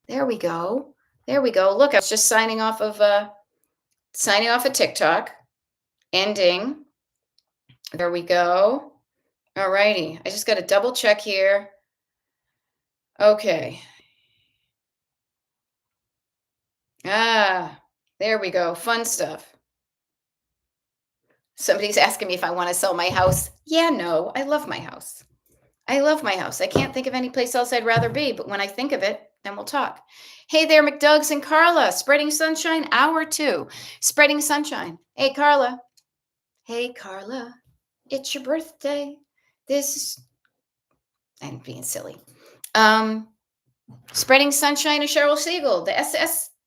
There we go. There we go. Look, I was just signing off of TikTok, ending. There we go. All righty. I just got to double check here. Okay. There we go. Fun stuff. Somebody's asking me if I want to sell my house. Yeah, no, I love my house. I love my house. I can't think of any place else I'd rather be, but when I think of it, then we'll talk. Hey there, McDougs and Carla, spreading sunshine, hour 2, spreading sunshine. Hey, Carla. Hey, Carla, it's your birthday. This, I'm being silly. Spreading sunshine to Cheryl Siegel, the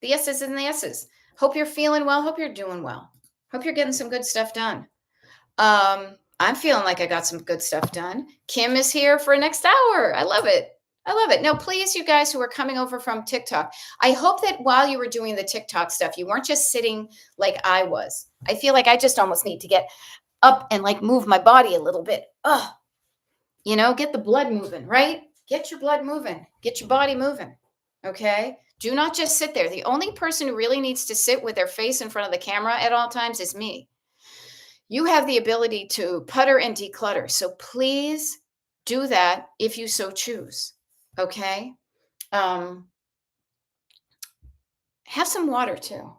the S's and the S's. Hope you're feeling well. Hope you're doing well. Hope you're getting some good stuff done. I'm feeling like I got some good stuff done. Kim is here for next hour. I love it. I love it. Now, please, you guys who are coming over from TikTok, I hope that while you were doing the TikTok stuff, you weren't just sitting like I was. I feel like I just almost need to get up and like move my body a little bit. Get the blood moving, right? Get your blood moving. Get your body moving. Okay? Do not just sit there. The only person who really needs to sit with their face in front of the camera at all times is me. You have the ability to putter and declutter. So please do that if you so choose. Okay? Have some water too.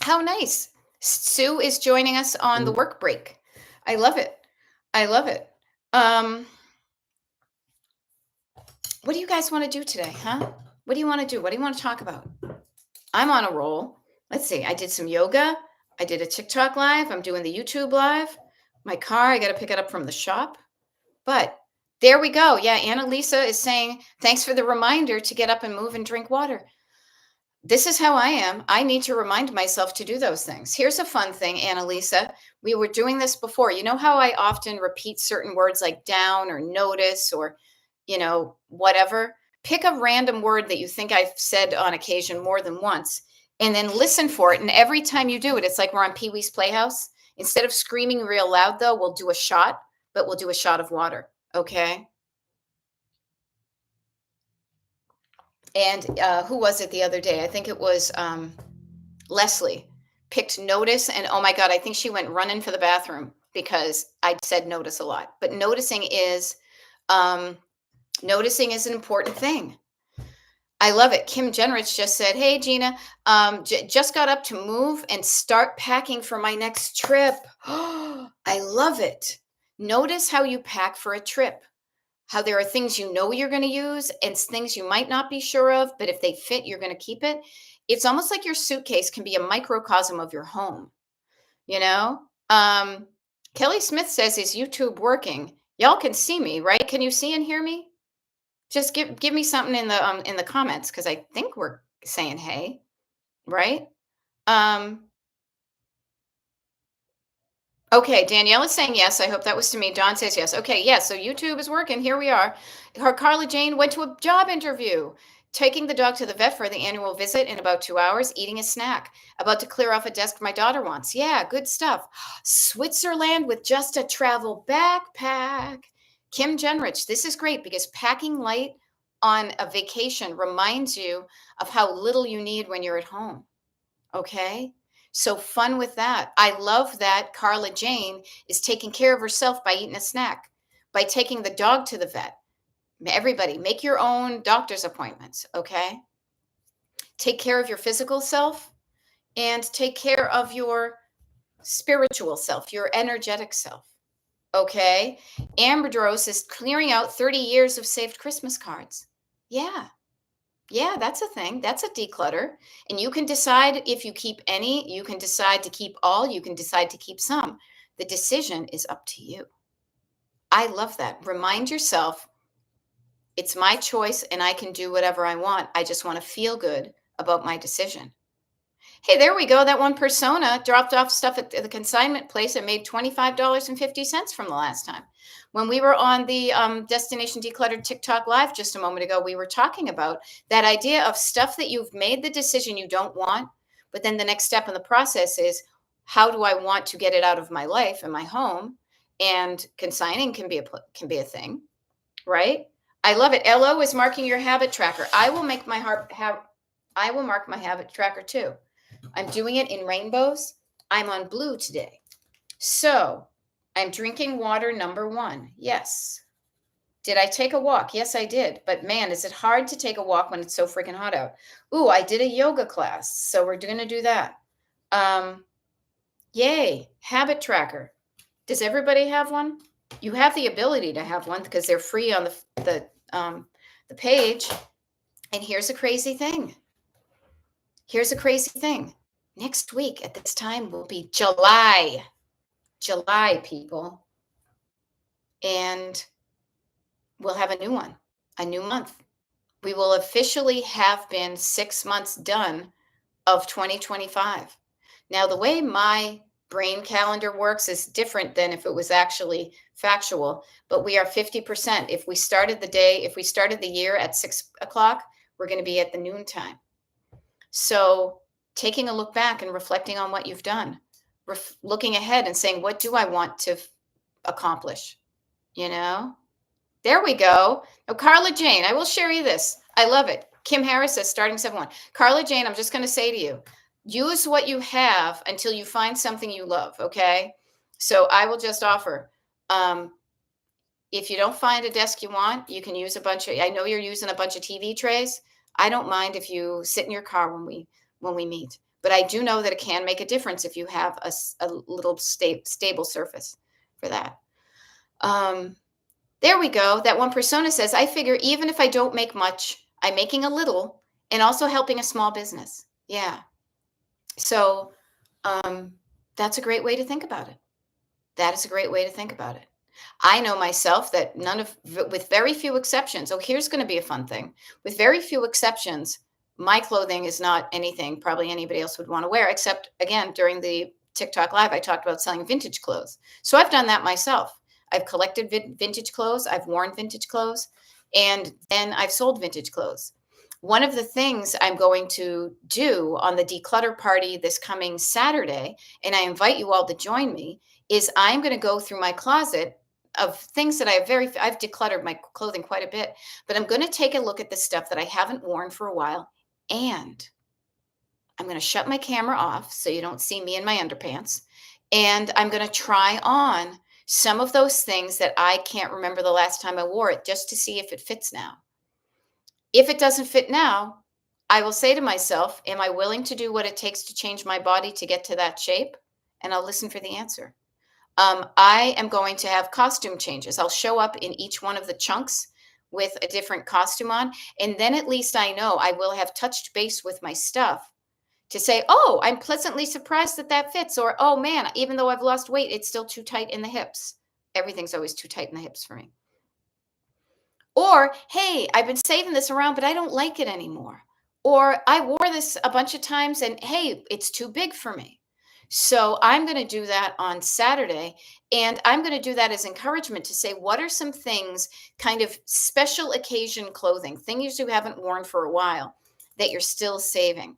How nice. Sue is joining us on the work break. I love it. I love it. What do you guys want to do today, huh? What do you want to do? What do you want to talk about? I'm on a roll. Let's see. I did some yoga. I did a TikTok live. I'm doing the YouTube live. My car, I got to pick it up from the shop. But there we go. Yeah, Annalisa is saying, thanks for the reminder to get up and move and drink water. This is how I am. I need to remind myself to do those things. Here's a fun thing, Annalisa. We were doing this before. You know how I often repeat certain words like down or notice or, whatever? Pick a random word that you think I've said on occasion more than once and then listen for it. And every time you do it, it's like we're on Pee Wee's Playhouse. Instead of screaming real loud, though, we'll do a shot, but we'll do a shot of water. Okay? And who was it the other day? I think it was Leslie picked notice. And oh my God, I think she went running for the bathroom because I said notice a lot. But noticing is an important thing. I love it. Kim Jenrich just said, hey, Gina, just got up to move and start packing for my next trip. I love it. Notice how you pack for a trip. How there are things you know you're going to use and things you might not be sure of, but if they fit, you're going to keep it. It's almost like your suitcase can be a microcosm of your home. Kelly Smith says, is YouTube working? Y'all can see me, right? Can you see and hear me? Just give me something in the comments because I think we're saying hey, right? Okay, Danielle is saying yes. I hope that was to me. Don says yes. Okay, yes. So YouTube is working. Here we are. Carla Jane went to a job interview, taking the dog to the vet for the annual visit in about 2 hours, eating a snack, about to clear off a desk my daughter wants. Yeah, good stuff. Switzerland with just a travel backpack. Kim Jenrich, this is great because packing light on a vacation reminds you of how little you need when you're at home. Okay? So fun with that. I love that Carla Jane is taking care of herself by eating a snack, by taking the dog to the vet. Everybody, make your own doctor's appointments, okay? Take care of your physical self and take care of your spiritual self, your energetic self, okay? Ambrodros is clearing out 30 years of saved Christmas cards. Yeah, that's a thing. That's a declutter. And you can decide if you keep any, you can decide to keep all, you can decide to keep some. The decision is up to you. I love that. Remind yourself, it's my choice and I can do whatever I want. I just want to feel good about my decision. Hey, there we go. That one persona dropped off stuff at the consignment place and made $25.50 from the last time. When we were on the Destination Decluttered TikTok Live just a moment ago, we were talking about that idea of stuff that you've made the decision you don't want, but then the next step in the process is, how do I want to get it out of my life and my home? And consigning can be a thing, right? I love it. LO is marking your habit tracker. I will make my I will mark my habit tracker too. I'm doing it in rainbows. I'm on blue today. So I'm drinking water, number one. Yes. Did I take a walk? Yes, I did. But man, is it hard to take a walk when it's so freaking hot out? Ooh, I did a yoga class. So we're going to do that. Um, Yay. Habit tracker. Does everybody have one? You have the ability to have one because they're free on the page. And here's a crazy thing. Here's a crazy thing. Next week at this time will be July. July, people. And we'll have a new one, a new month. We will officially have been 6 months done of 2025. Now, the way my brain calendar works is different than if it was actually factual, but we are 50%. If we started the year at 6 o'clock, we're going to be at the noontime. So taking a look back and reflecting on what you've done, looking ahead and saying, what do I want to accomplish? You know, there we go. Oh, Carla Jane, I will share you this. I love it. Kim Harris says, starting 7-1. Carla Jane, I'm just going to say to you, use what you have until you find something you love, okay? So I will just offer, if you don't find a desk you want, you can use I know you're using a bunch of TV trays. I don't mind if you sit in your car when we meet. But I do know that it can make a difference if you have a little stable surface for that. There we go. That one persona says, I figure even if I don't make much, I'm making a little and also helping a small business. Yeah. So that's a great way to think about it. That is a great way to think about it. I know myself that with very few exceptions. Oh, here's going to be a fun thing. With very few exceptions, my clothing is not anything probably anybody else would want to wear, except again, during the TikTok live, I talked about selling vintage clothes. So I've done that myself. I've collected vintage clothes. I've worn vintage clothes, and then I've sold vintage clothes. One of the things I'm going to do on the declutter party this coming Saturday, and I invite you all to join me, is I'm going to go through my closet of things that I've decluttered my clothing quite a bit, but I'm going to take a look at the stuff that I haven't worn for a while, and I'm going to shut my camera off so you don't see me in my underpants, and I'm going to try on some of those things that I can't remember the last time I wore it, just to see if it fits now. If it doesn't fit now, I will say to myself, am I willing to do what it takes to change my body to get to that shape? And I'll listen for the answer. I am going to have costume changes. I'll show up in each one of the chunks with a different costume on. And then at least I know I will have touched base with my stuff to say, oh, I'm pleasantly surprised that fits. Or, oh man, even though I've lost weight, it's still too tight in the hips. Everything's always too tight in the hips for me. Or, hey, I've been saving this around, but I don't like it anymore. Or I wore this a bunch of times and hey, it's too big for me. So I'm going to do that on Saturday. And I'm going to do that as encouragement to say, what are some things, kind of special occasion clothing, things you haven't worn for a while that you're still saving?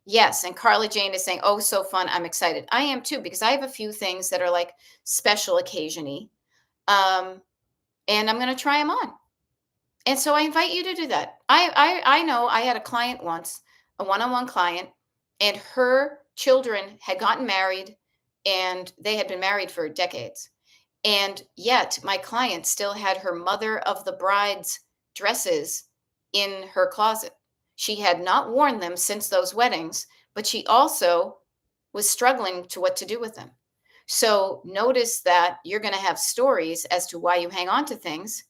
Yes. And Carla Jane is saying, oh, so fun. I'm excited. I am too, because I have a few things that are like special occasion-y. And I'm going to try them on. And so I invite you to do that. I know I had a client once, a one-on-one client, and her children had gotten married and they had been married for decades. And yet my client still had her mother of the bride's dresses in her closet. She had not worn them since those weddings, but she also was struggling to what to do with them. So notice that you're going to have stories as to why you hang on to things.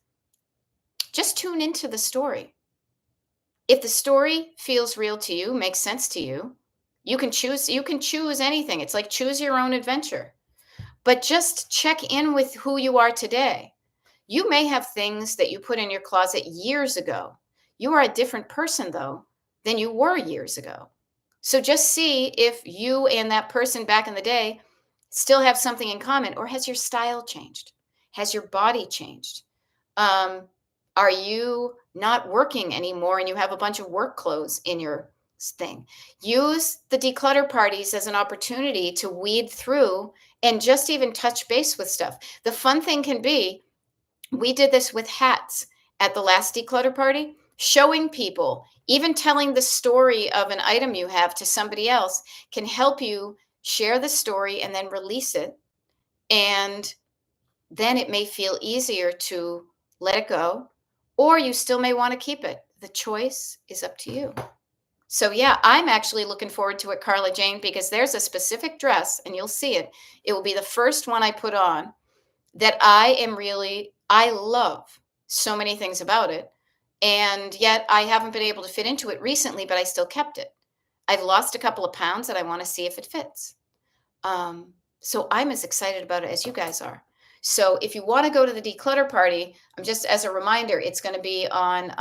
Just tune into the story. If the story feels real to you, makes sense to you, you can choose anything. It's like choose your own adventure. But just check in with who you are today. You may have things that you put in your closet years ago. You are a different person, though, than you were years ago. So just see if you and that person back in the day still have something in common, or has your style changed? Has your body changed? Are you not working anymore and you have a bunch of work clothes in your thing? Use the declutter parties as an opportunity to weed through and just even touch base with stuff. The fun thing can be, we did this with hats at the last declutter party, showing people, even telling the story of an item you have to somebody else can help you share the story and then release it. And then it may feel easier to let it go, or you still may want to keep it. The choice is up to you. So, yeah, I'm actually looking forward to it, Carla Jane, because there's a specific dress, and you'll see it. It will be the first one I put on that I love so many things about it. And yet I haven't been able to fit into it recently, but I still kept it. I've lost a couple of pounds and I want to see if it fits. So I'm as excited about it as you guys are. So if you want to go to the declutter party, I'm just as a reminder, it's going to be on,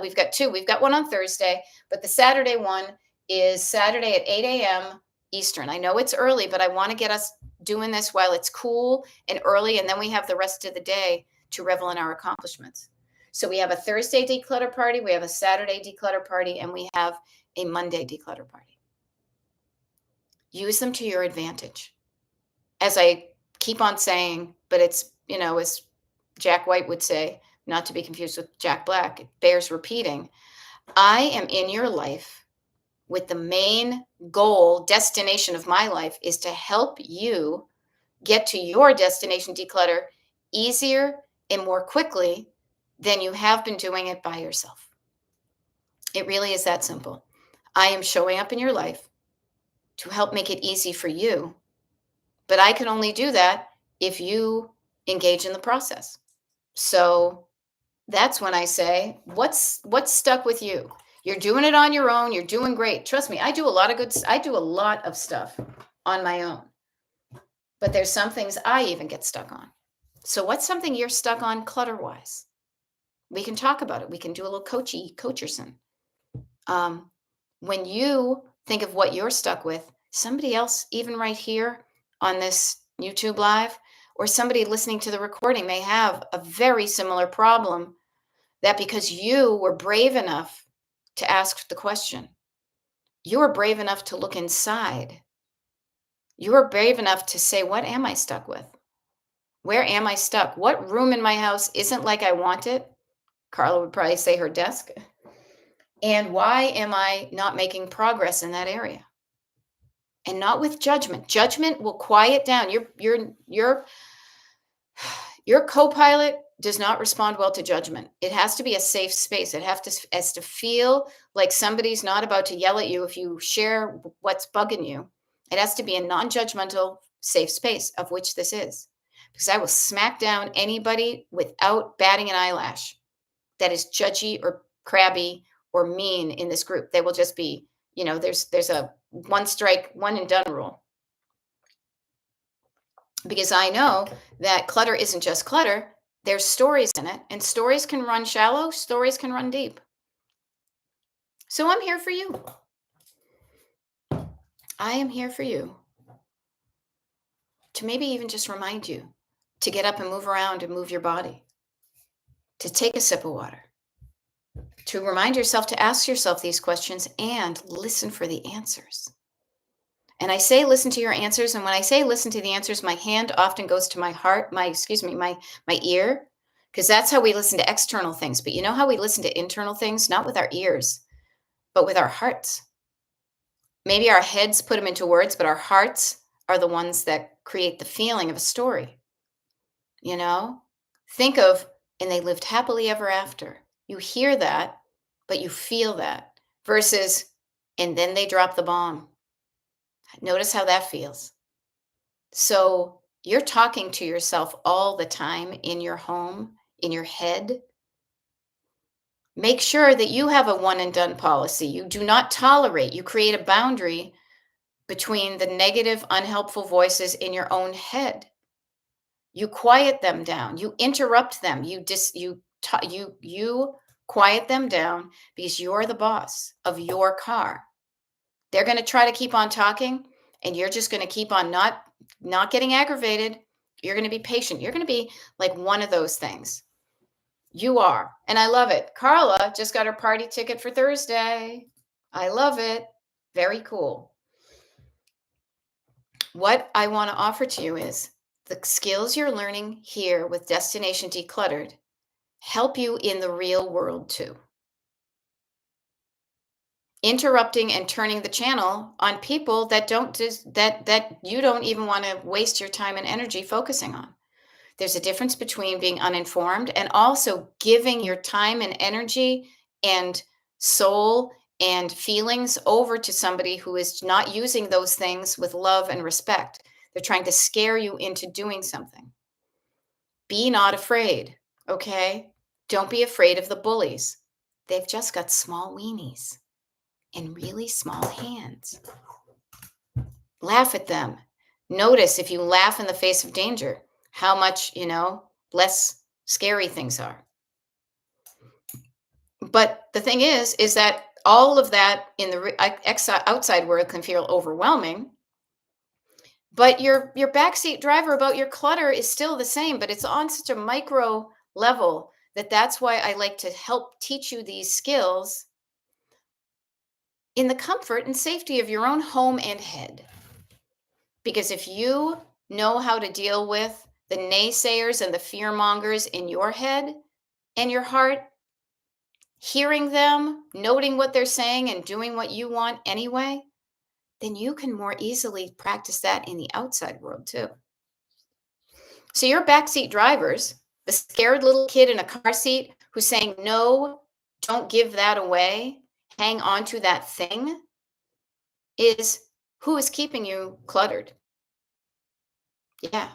we've got two. We've got one on Thursday, but the Saturday one is Saturday at 8 a.m. Eastern. I know it's early, but I want to get us doing this while it's cool and early, and then we have the rest of the day to revel in our accomplishments. So we have a Thursday declutter party, we have a Saturday declutter party, and we have a Monday declutter party. Use them to your advantage. As I keep on saying, but it's, as Jack White would say, not to be confused with Jack Black, it bears repeating. I am in your life with the main goal, destination of my life is to help you get to your destination declutter easier and more quickly than you have been doing it by yourself. It really is that simple. I am showing up in your life to help make it easy for you, but I can only do that if you engage in the process. So that's when I say, what's stuck with you? You're doing it on your own. You're doing great. Trust me, I do a lot of stuff on my own. But there's some things I even get stuck on. So what's something you're stuck on clutter-wise? We can talk about it. We can do a little coacherson. When you think of what you're stuck with, somebody else, even right here on this YouTube Live, or somebody listening to the recording may have a very similar problem, that because you were brave enough to ask the question, you were brave enough to look inside, you were brave enough to say, what am I stuck with? Where am I stuck? What room in my house isn't like I want it? Carla would probably say her desk. And why am I not making progress in that area? And not with judgment. Judgment will quiet down. Your co-pilot does not respond well to judgment. It has to be a safe space. It has to feel like somebody's not about to yell at you if you share what's bugging you. It has to be a non-judgmental, safe space, of which this is. Because I will smack down anybody without batting an eyelash that is judgy or crabby or mean in this group. They will just be, there's a one strike, one and done rule. Because I know that clutter isn't just clutter. There's stories in it, and stories can run shallow, stories can run deep. So I'm here for you. I am here for you to maybe even just remind you to get up and move around and move your body, to take a sip of water, to remind yourself to ask yourself these questions and listen for the answers. And I say listen to your answers, and when I say listen to the answers, my hand often goes to my heart, my ear, because that's how we listen to external things. But you know how we listen to internal things? Not with our ears, but with our hearts. Maybe our heads put them into words, but our hearts are the ones that create the feeling of a story. Think of, and they lived happily ever after. You hear that, but you feel that, versus, and then they drop the bomb. Notice how that feels. So you're talking to yourself all the time in your home, in your head. Make sure that you have a one and done policy. You do not tolerate, you create a boundary between the negative, unhelpful voices in your own head. You quiet them down. You interrupt them. You quiet them down because you're the boss of your car. They're going to try to keep on talking, and you're just going to keep on not getting aggravated. You're going to be patient. You're going to be like one of those things. You are. And I love it. Carla just got her party ticket for Thursday. I love it. Very cool. What I want to offer to you is the skills you're learning here with Destination Decluttered help you in the real world too. Interrupting and turning the channel on people that don't that you don't even want to waste your time and energy focusing on. There's a difference between being uninformed and also giving your time and energy and soul and feelings over to somebody who is not using those things with love and respect. They're trying to scare you into doing something. Be not afraid, okay? Don't be afraid of the bullies. They've just got small weenies and really small hands. Laugh at them. Notice if you laugh in the face of danger, how much, less scary things are. But the thing is that all of that in the outside world can feel overwhelming. But your backseat driver about your clutter is still the same, but it's on such a micro level that's why I like to help teach you these skills in the comfort and safety of your own home and head. Because if you know how to deal with the naysayers and the fear mongers in your head and your heart, hearing them, noting what they're saying, and doing what you want anyway, then you can more easily practice that in the outside world too. So, your backseat drivers, the scared little kid in a car seat who's saying, no, don't give that away, hang on to that thing, is who is keeping you cluttered. Yeah.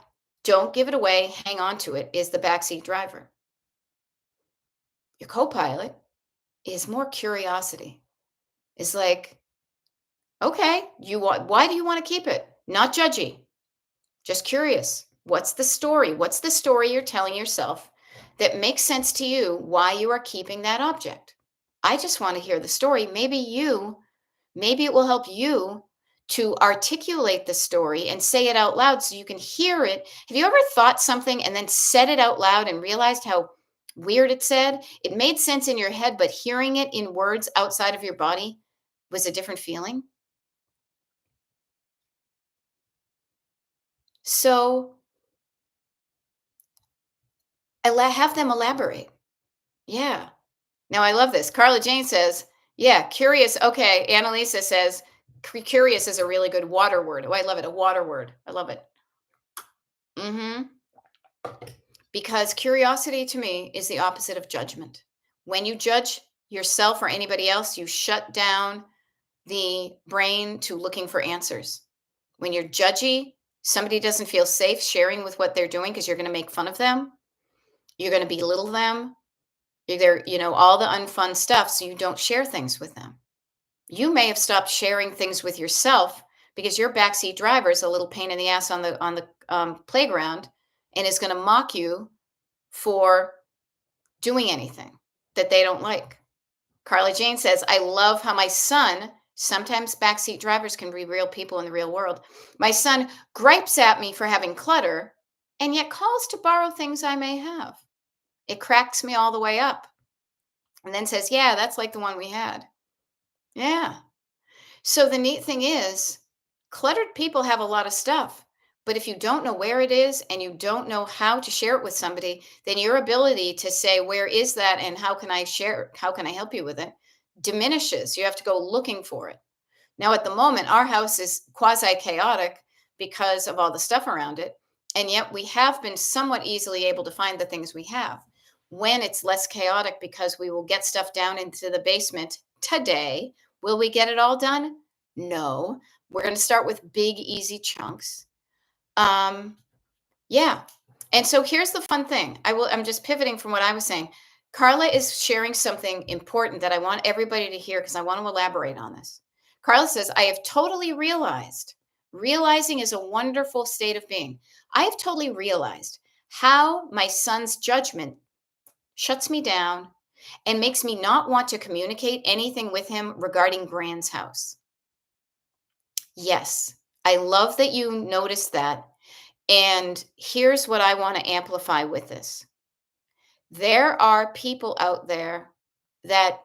Don't give it away, hang on to it, is the backseat driver. Your co pilot is more curiosity. It's like, okay, why do you want to keep it? Not judgy, just curious. What's the story? What's the story you're telling yourself that makes sense to you why you are keeping that object? I just want to hear the story. Maybe it will help you to articulate the story and say it out loud so you can hear it. Have you ever thought something and then said it out loud and realized how weird it said? It made sense in your head, but hearing it in words outside of your body was a different feeling. So have them elaborate. Yeah. Now I love this. Carla Jane says, yeah, curious. Okay. Annalisa says, curious is a really good water word. Oh, I love it. A water word. I love it. Mm-hmm. Because curiosity to me is the opposite of judgment. When you judge yourself or anybody else, you shut down the brain to looking for answers. When you're judgy, somebody doesn't feel safe sharing with what they're doing because you're going to make fun of them. You're going to belittle them. You're, all the unfun stuff. So you don't share things with them. You may have stopped sharing things with yourself because your backseat driver is a little pain in the ass on the playground and is going to mock you for doing anything that they don't like. Carly Jane says, I love how my son, sometimes backseat drivers can be real people in the real world. My son gripes at me for having clutter and yet calls to borrow things I may have. It cracks me all the way up. And then says, yeah, that's like the one we had. Yeah. So the neat thing is, cluttered people have a lot of stuff. But if you don't know where it is and you don't know how to share it with somebody, then your ability to say, where is that and how can I share it? How can I help you with it? Diminishes. You have to go looking for it. Now, at the moment, our house is quasi chaotic because of all the stuff around it. And yet we have been somewhat easily able to find the things we have. When it's less chaotic, because we will get stuff down into the basement today. Will we get it all done? No. We're going to start with big, easy chunks. Yeah. And so here's the fun thing. I'm just pivoting from what I was saying. Carla is sharing something important that I want everybody to hear because I want to elaborate on this. Carla says, I have totally realized. Realizing is a wonderful state of being. I have totally realized how my son's judgment shuts me down and makes me not want to communicate anything with him regarding Gran's house. Yes, I love that you noticed that. And here's what I want to amplify with this. There are people out there that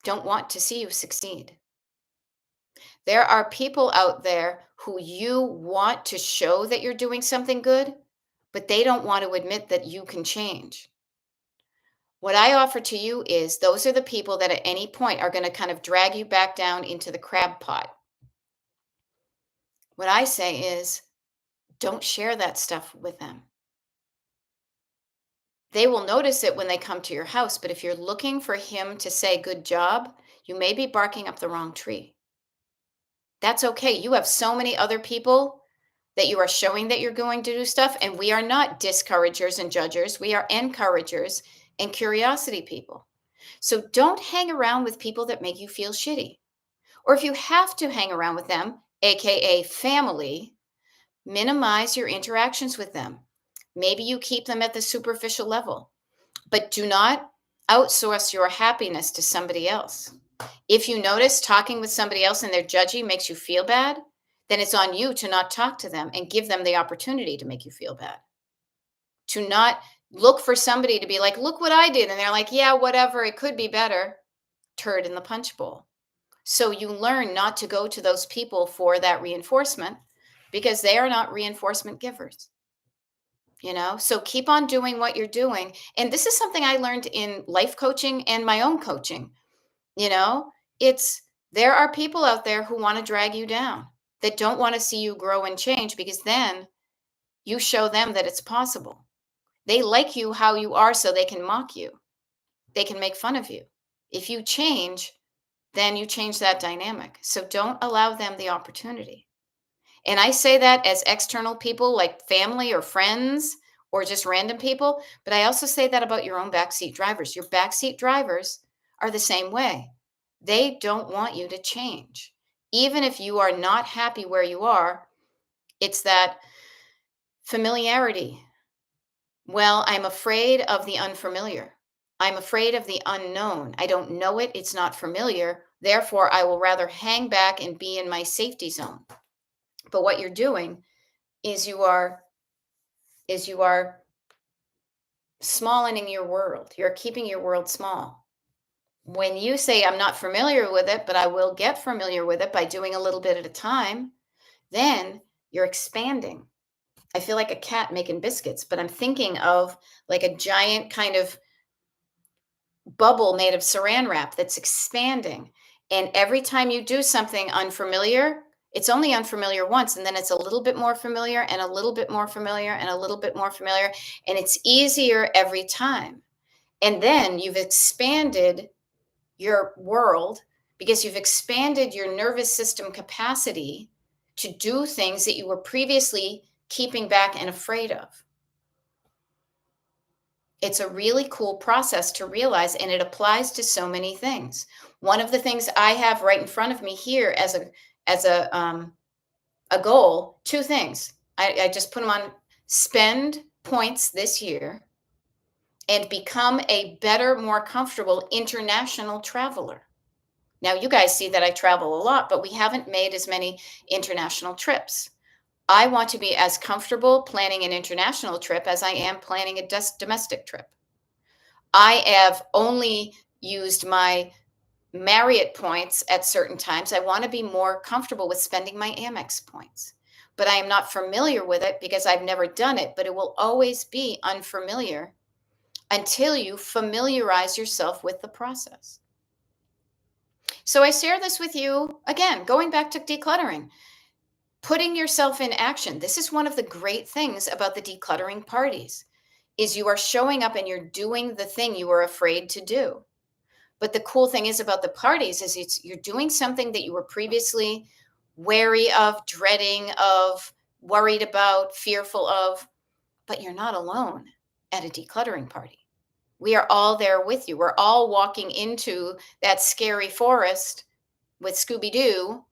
don't want to see you succeed. There are people out there who you want to show that you're doing something good, but they don't want to admit that you can change. What I offer to you is those are the people that at any point are going to kind of drag you back down into the crab pot. What I say is don't share that stuff with them. They will notice it when they come to your house, but if you're looking for him to say good job, you may be barking up the wrong tree. That's okay. You have so many other people that you are showing that you're going to do stuff, and we are not discouragers and judgers. We are encouragers and curiosity people. So don't hang around with people that make you feel shitty. Or if you have to hang around with them, AKA family, minimize your interactions with them. Maybe you keep them at the superficial level, but do not outsource your happiness to somebody else. If you notice talking with somebody else and they're judgy makes you feel bad, then it's on you to not talk to them and give them the opportunity to make you feel bad. To not look for somebody to be like, look what I did. And they're like, yeah, whatever, it could be better. Turd in the punch bowl. So you learn not to go to those people for that reinforcement because they are not reinforcement givers. So keep on doing what you're doing. And this is something I learned in life coaching and my own coaching. You know, it's there are people out there who want to drag you down, that don't want to see you grow and change because then you show them that it's possible. They like you how you are so they can mock you. They can make fun of you. If you change, then you change that dynamic. So don't allow them the opportunity. And I say that as external people like family or friends or just random people, but I also say that about your own backseat drivers. Your backseat drivers are the same way. They don't want you to change. Even if you are not happy where you are, it's that familiarity. Well, I'm afraid of the unfamiliar. I'm afraid of the unknown. I don't know it. It's not familiar. Therefore, I will rather hang back and be in my safety zone. But what you're doing is you are smallening your world. You're keeping your world small. When you say, I'm not familiar with it, but I will get familiar with it by doing a little bit at a time, then you're expanding. I feel like a cat making biscuits, but I'm thinking of like a giant kind of bubble made of saran wrap that's expanding. And every time you do something unfamiliar, it's only unfamiliar once, and then it's a little bit more familiar and a little bit more familiar and a little bit more familiar. And it's easier every time. And then you've expanded your world because you've expanded your nervous system capacity to do things that you were previously keeping back and afraid of. It's a really cool process to realize, and it applies to so many things. One of the things I have right in front of me here as a goal, two things. I just put them on: spend points this year and become a better, more comfortable international traveler. Now, you guys see that I travel a lot, but we haven't made as many international trips. I want to be as comfortable planning an international trip as I am planning a domestic trip. I have only used my Marriott points at certain times. I want to be more comfortable with spending my Amex points, but I am not familiar with it because I've never done it, but it will always be unfamiliar until you familiarize yourself with the process. So I share this with you again, going back to decluttering, putting yourself in action. This is one of the great things about the decluttering parties is you are showing up and you're doing the thing you were afraid to do. But the cool thing is about the parties is you're doing something that you were previously wary of, dreading of, worried about, fearful of, but you're not alone at a decluttering party. We are all there with you. We're all walking into that scary forest with Scooby-Doo,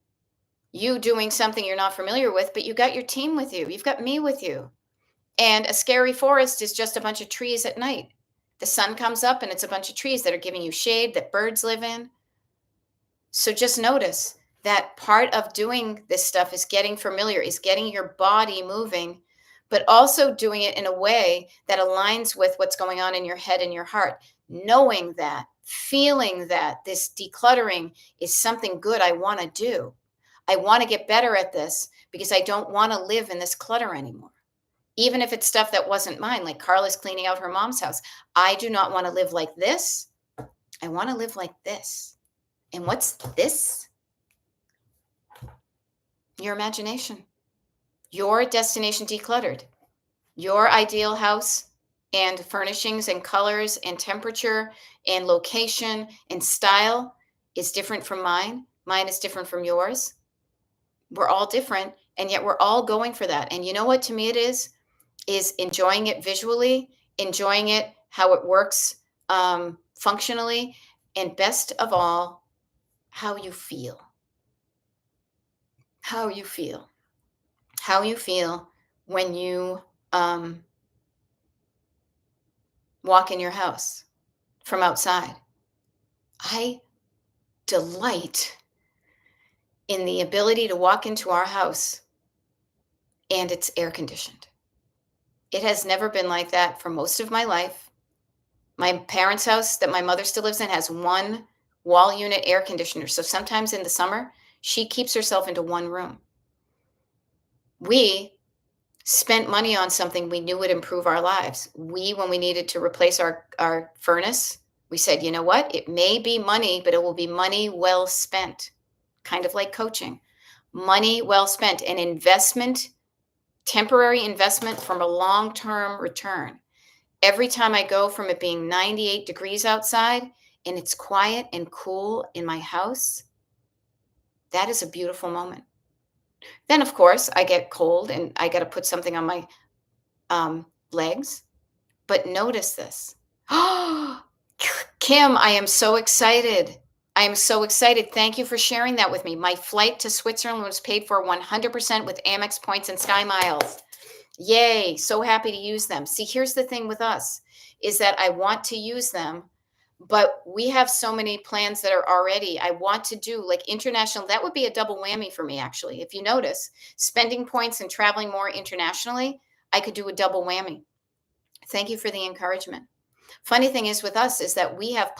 you doing something you're not familiar with, but you got your team with you. You've got me with you. And a scary forest is just a bunch of trees at night. The sun comes up and it's a bunch of trees that are giving you shade that birds live in. So just notice that part of doing this stuff is getting familiar, is getting your body moving, but also doing it in a way that aligns with what's going on in your head and your heart. Knowing that, feeling that this decluttering is something good I want to do. I want to get better at this because I don't want to live in this clutter anymore. even if it's stuff that wasn't mine, like Carla's cleaning out her mom's house. I do not want to live like this. I want to live like this. And what's this? Your imagination, your destination decluttered, your ideal house and furnishings and colors and temperature and location and style is different from mine. Mine is different from yours. We're all different, and yet we're all going for that. And you know what to me it is enjoying it visually, enjoying it how it works functionally, and best of all, how you feel. How you feel. How you feel when you walk in your house from outside. I delight in the ability to walk into our house and it's air conditioned. It has never been like that for most of my life. My parents' house that my mother still lives in has one wall unit air conditioner. So sometimes in the summer, she keeps herself into one room. We spent money on something we knew would improve our lives. When we needed to replace our furnace, we said, you know what? It may be money, but it will be money well spent. Kind of like coaching. Money well spent, an investment, temporary investment from a long-term return. Every time I go from it being 98 degrees outside and it's quiet and cool in my house, that is a beautiful moment. Then, of course, I get cold and I got to put something on my legs. But notice this. Kim, I am so excited. I am so excited. Thank you for sharing that with me. My flight to Switzerland was paid for 100% with Amex points and Sky Miles. Yay. So happy to use them. See, here's the thing with us is that I want to use them, but we have so many plans that are already, I want to do like international. That would be a double whammy for me, actually. If you notice, spending points and traveling more internationally, I could do a double whammy. Thank you for the encouragement. Funny thing is with us is that we have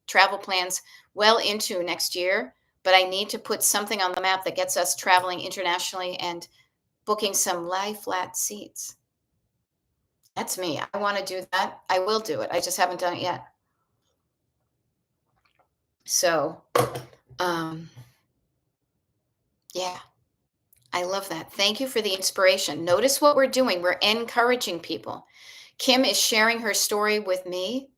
travel plans well into next year, but I need to put something on the map that gets us traveling internationally and booking some lie flat seats. That's me. I want to do that. I will do it. I just haven't done it yet. So, yeah, I love that. Thank you for the inspiration. Notice what we're doing. We're encouraging people. Kim is sharing her story with me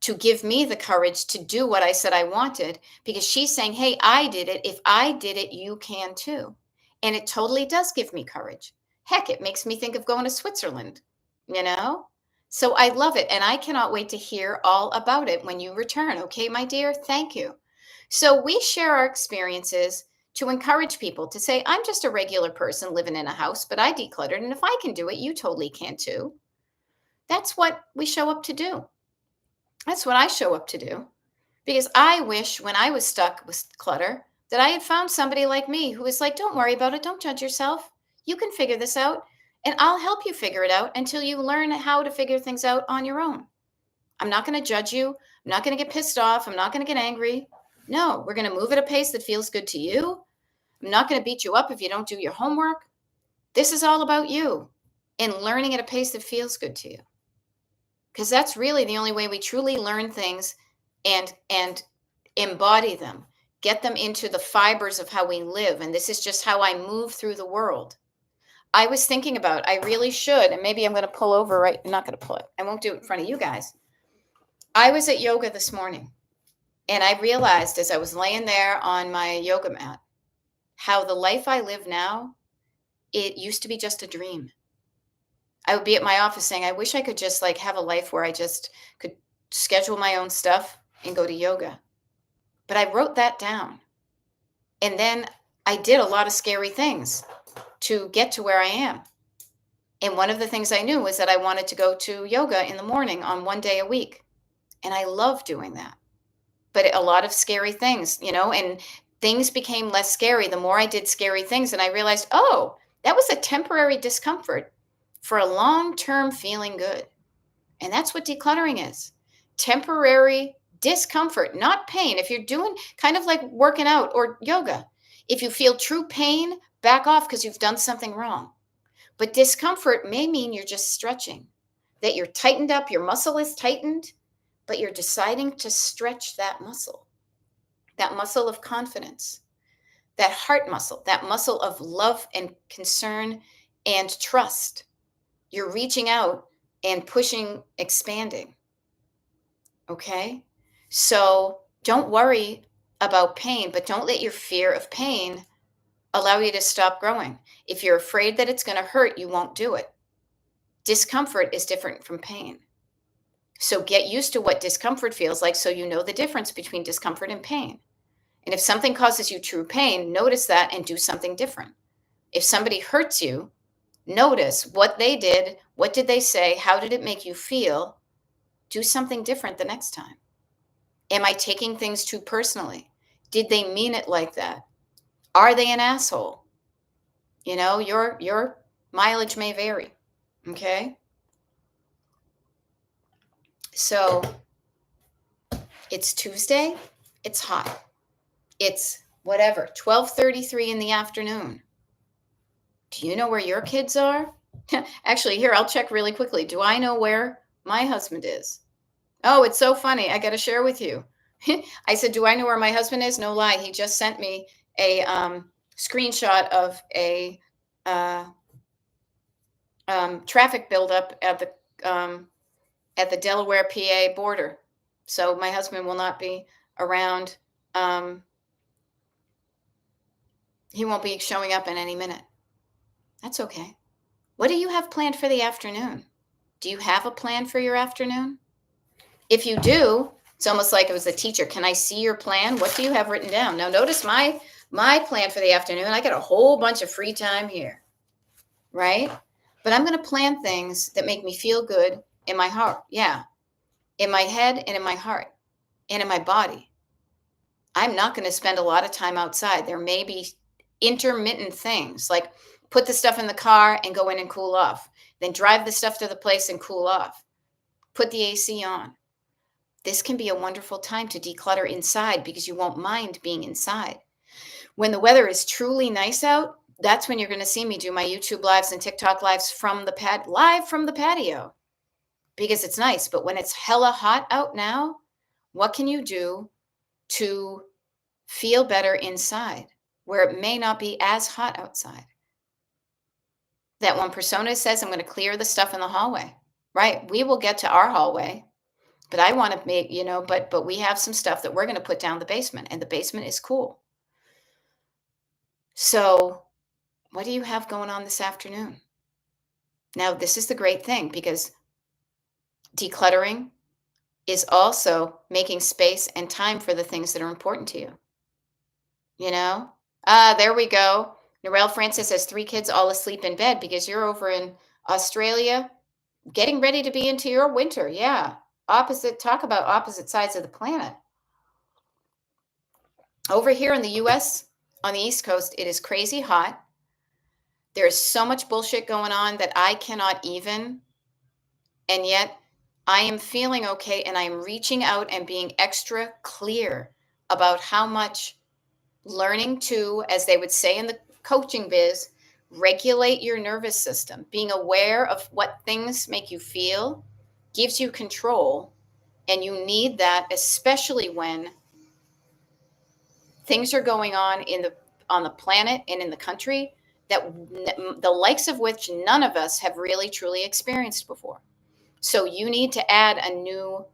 to give me the courage to do what I said I wanted because she's saying, hey, I did it. If I did it, you can too. And it totally does give me courage. Heck, it makes me think of going to Switzerland, you know? So I love it. And I cannot wait to hear all about it when you return. Okay, my dear, thank you. So we share our experiences to encourage people to say, I'm just a regular person living in a house, but I decluttered. And if I can do it, you totally can too. That's what we show up to do. That's what I show up to do. Because I wish when I was stuck with clutter that I had found somebody like me who was like, don't worry about it. Don't judge yourself. You can figure this out. And I'll help you figure it out until you learn how to figure things out on your own. I'm not going to judge you. I'm not going to get pissed off. I'm not going to get angry. No, we're going to move at a pace that feels good to you. I'm not going to beat you up if you don't do your homework. This is all about you and learning at a pace that feels good to you. Because that's really the only way we truly learn things and embody them, get them into the fibers of how we live. And this is just how I move through the world. I was thinking about, I really should, and maybe I'm going to pull over, right? I'm not going to pull it. I won't do it in front of you guys. I was at yoga this morning, and I realized as I was laying there on my yoga mat, how the life I live now, it used to be just a dream. I would be at my office saying, I wish I could just like have a life where I just could schedule my own stuff and go to yoga. But I wrote that down. And then I did a lot of scary things to get to where I am. And one of the things I knew was that I wanted to go to yoga in the morning on one day a week. And I love doing that. But a lot of scary things, and things became less scary the more I did scary things. And I realized, oh, that was a temporary discomfort for a long-term feeling good. And that's what decluttering is. Temporary discomfort, not pain. If you're doing kind of like working out or yoga, if you feel true pain, back off because you've done something wrong. But discomfort may mean you're just stretching, that you're tightened up, your muscle is tightened, but you're deciding to stretch that muscle of confidence, that heart muscle, that muscle of love and concern and trust. You're reaching out and pushing, expanding. Okay? So don't worry about pain, but don't let your fear of pain allow you to stop growing. If you're afraid that it's going to hurt, you won't do it. Discomfort is different from pain. So get used to what discomfort feels like so you know the difference between discomfort and pain. And if something causes you true pain, notice that and do something different. If somebody hurts you, notice what they did, what did they say, how did it make you feel? Do something different the next time. Am I taking things too personally? Did they mean it like that? Are they an asshole? You know, your mileage may vary. Okay? So it's Tuesday. It's hot. It's whatever, 12:33 in the afternoon. Do you know where your kids are? Actually, here, I'll check really quickly. Do I know where my husband is? Oh, it's so funny. I got to share with you. I said, do I know where my husband is? No lie. He just sent me a screenshot of a traffic buildup at the Delaware, PA border. So my husband will not be around. He won't be showing up in any minute. That's okay. What do you have planned for the afternoon? Do you have a plan for your afternoon? If you do, it's almost like it was a teacher. Can I see your plan? What do you have written down? Now notice my plan for the afternoon. I got a whole bunch of free time here, right? But I'm going to plan things that make me feel good in my heart. Yeah. In my head and in my heart and in my body. I'm not going to spend a lot of time outside. There may be intermittent things like put the stuff in the car and go in and cool off. Then drive the stuff to the place and cool off. Put the AC on. This can be a wonderful time to declutter inside because you won't mind being inside. When the weather is truly nice out, that's when you're going to see me do my YouTube lives and TikTok lives from the live from the patio because it's nice. But when it's hella hot out now, what can you do to feel better inside where it may not be as hot outside? That one persona says, I'm going to clear the stuff in the hallway, right? We will get to our hallway, but I want to make, but we have some stuff that we're going to put down the basement, and the basement is cool. So what do you have going on this afternoon? Now, this is the great thing because decluttering is also making space and time for the things that are important to you. There we go. Narelle Francis has 3 kids all asleep in bed because you're over in Australia getting ready to be into your winter. Yeah. Talk about opposite sides of the planet. Over here in the US, on the East Coast, it is crazy hot. There's so much bullshit going on that I cannot even, and yet I am feeling okay and I am reaching out and being extra clear about how much learning to, as they would say in the coaching biz, regulate your nervous system, being aware of what things make you feel, gives you control, and you need that, especially when things are going on on the planet and in the country that the likes of which none of us have really truly experienced before. So you need to add a new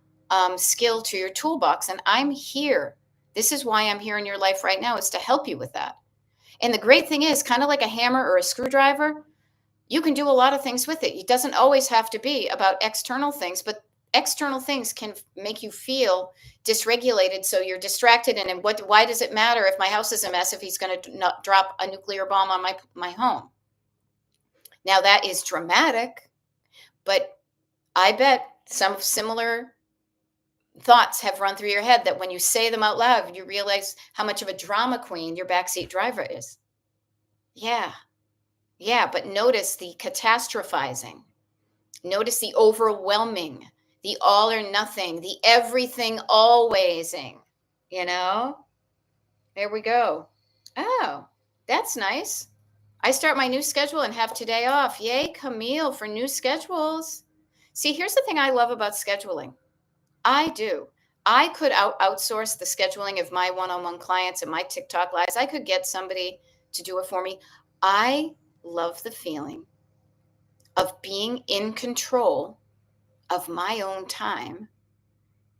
skill to your toolbox, and I'm here. This is why I'm here in your life right now, is to help you with that. And the great thing is, kind of like a hammer or a screwdriver, you can do a lot of things with it. It doesn't always have to be about external things, but external things can make you feel dysregulated. So you're distracted. And why does it matter if my house is a mess if he's going to not drop a nuclear bomb on my home? Now that is dramatic, but I bet some similar thoughts have run through your head that when you say them out loud, you realize how much of a drama queen your backseat driver is. Yeah. But notice the catastrophizing. Notice the overwhelming, the all or nothing, the everything alwaysing, There we go. Oh, that's nice. I start my new schedule and have today off. Yay, Camille, for new schedules. See, here's the thing I love about scheduling. I do. I could outsource the scheduling of my one-on-one clients and my TikTok lives. I could get somebody to do it for me. I love the feeling of being in control of my own time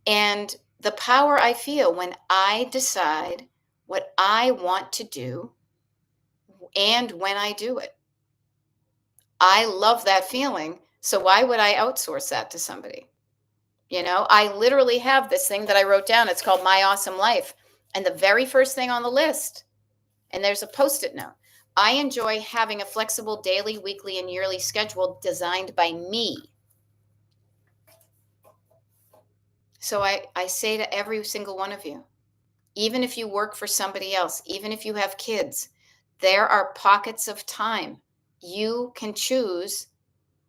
and the power I feel when I decide what I want to do and when I do it. I love that feeling. So why would I outsource that to somebody? You know, I literally have this thing that I wrote down. It's called My Awesome Life. And the very first thing on the list, and there's a post-it note. I enjoy having a flexible daily, weekly, and yearly schedule designed by me. So I say to every single one of you, even if you work for somebody else, even if you have kids, there are pockets of time. You can choose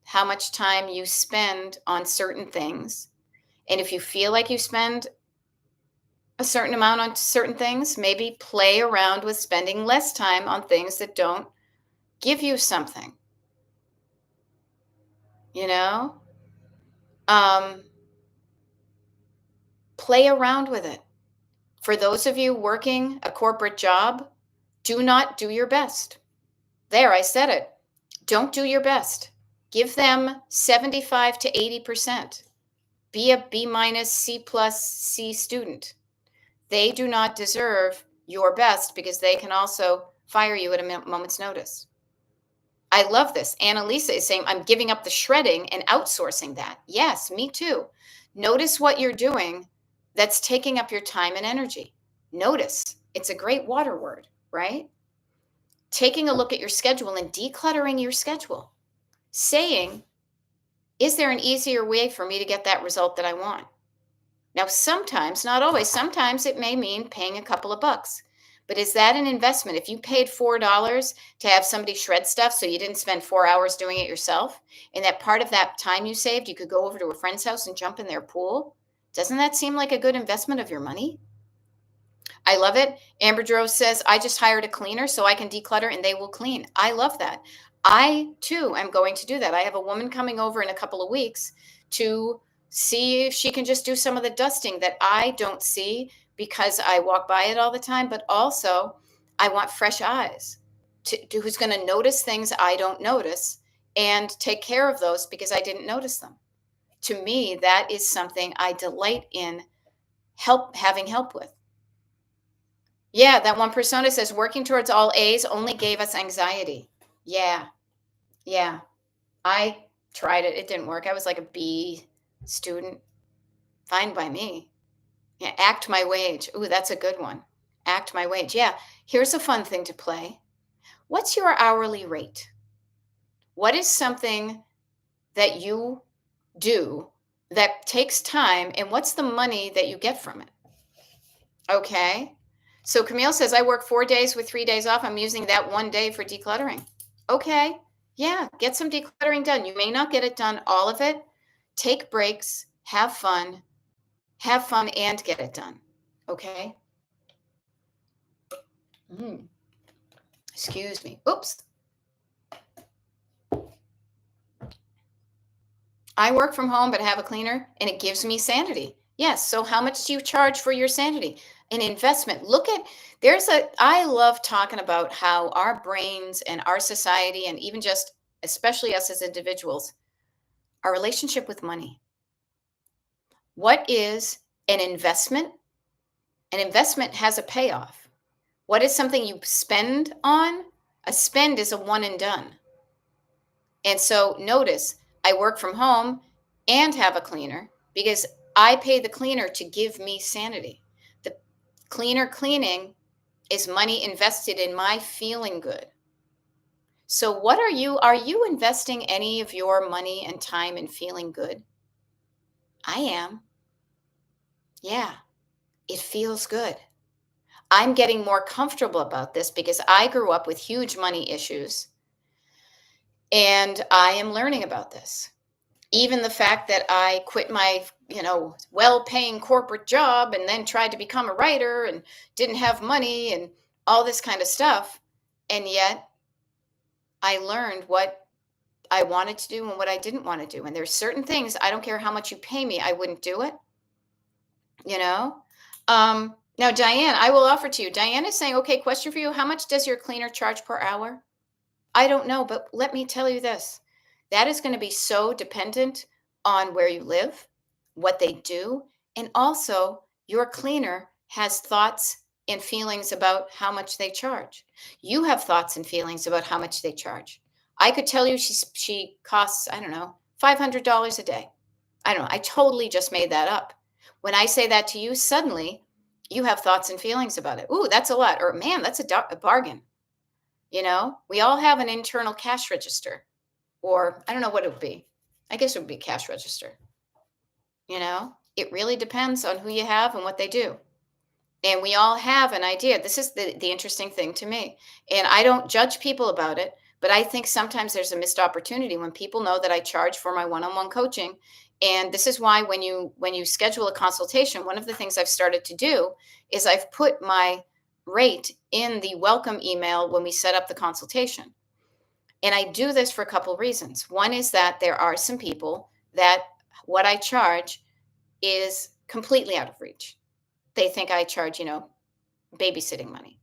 how much time you spend on certain things. And if you feel like you spend a certain amount on certain things, maybe play around with spending less time on things that don't give you something. You know? Play around with it. For those of you working a corporate job, do not do your best. There, I said it. Don't do your best. Give them 75 to 80%. Be a B minus, C plus, C student. They do not deserve your best because they can also fire you at a moment's notice. I love this. Annalisa is saying, I'm giving up the shredding and outsourcing that. Yes, me too. Notice what you're doing that's taking up your time and energy. Notice. It's a great water word, right? Taking a look at your schedule and decluttering your schedule. Saying, is there an easier way for me to get that result that I want? Now, sometimes, not always, sometimes it may mean paying a couple of bucks. But is that an investment? If you paid $4 to have somebody shred stuff so you didn't spend 4 hours doing it yourself, and that part of that time you saved, you could go over to a friend's house and jump in their pool, doesn't that seem like a good investment of your money? I love it. Amber Drove says, I just hired a cleaner so I can declutter and they will clean. I love that. I, too, am going to do that. I have a woman coming over in a couple of weeks to see if she can just do some of the dusting that I don't see because I walk by it all the time. But also, I want fresh eyes who's going to notice things I don't notice and take care of those because I didn't notice them. To me, that is something I delight in having help with. Yeah, that one persona says working towards all A's only gave us anxiety. Yeah. Yeah. I tried it. It didn't work. I was like a B student. Fine by me. Yeah, act my wage. Ooh, that's a good one. Act my wage. Yeah. Here's a fun thing to play. What's your hourly rate? What is something that you do that takes time, and what's the money that you get from it? Okay. So Camille says, I work 4 days with 3 days off. I'm using that one day for decluttering. Okay. Yeah. Get some decluttering done. You may not get it done, all of it. Take breaks, have fun and get it done. Okay. Excuse me. Oops. I work from home, but have a cleaner and it gives me sanity. Yes. So how much do you charge for your sanity? An investment. Look at, I love talking about how our brains and our society, and even just, especially us as individuals, our relationship with money. What is an investment? An investment has a payoff. What is something you spend on? A spend is a one and done. And so notice, I work from home and have a cleaner because I pay the cleaner to give me sanity. The cleaner cleaning is money invested in my feeling good. So what are you investing any of your money and time in feeling good? I am. Yeah, it feels good. I'm getting more comfortable about this because I grew up with huge money issues and I am learning about this. Even the fact that I quit my, well-paying corporate job and then tried to become a writer and didn't have money and all this kind of stuff. And yet I learned what I wanted to do and what I didn't want to do. And there's certain things, I don't care how much you pay me, I wouldn't do it, you know? Now, Diane, I will offer to you. Diane is saying, okay, question for you. How much does your cleaner charge per hour? I don't know, but let me tell you this. That is going to be so dependent on where you live, what they do, and also your cleaner has thoughts and feelings about how much they charge. You have thoughts and feelings about how much they charge. I could tell you she costs, I don't know, $500 a day. I don't know. I totally just made that up. When I say that to you, suddenly you have thoughts and feelings about it. Ooh, that's a lot. Or man, that's a bargain. We all have an internal cash register, or I don't know what it would be. I guess it would be cash register. It really depends on who you have and what they do. And we all have an idea. This is the interesting thing to me. And I don't judge people about it, but I think sometimes there's a missed opportunity when people know that I charge for my one-on-one coaching. And this is why when you schedule a consultation, one of the things I've started to do is I've put my rate in the welcome email when we set up the consultation. And I do this for a couple reasons. One is that there are some people that what I charge is completely out of reach. They think I charge, babysitting money.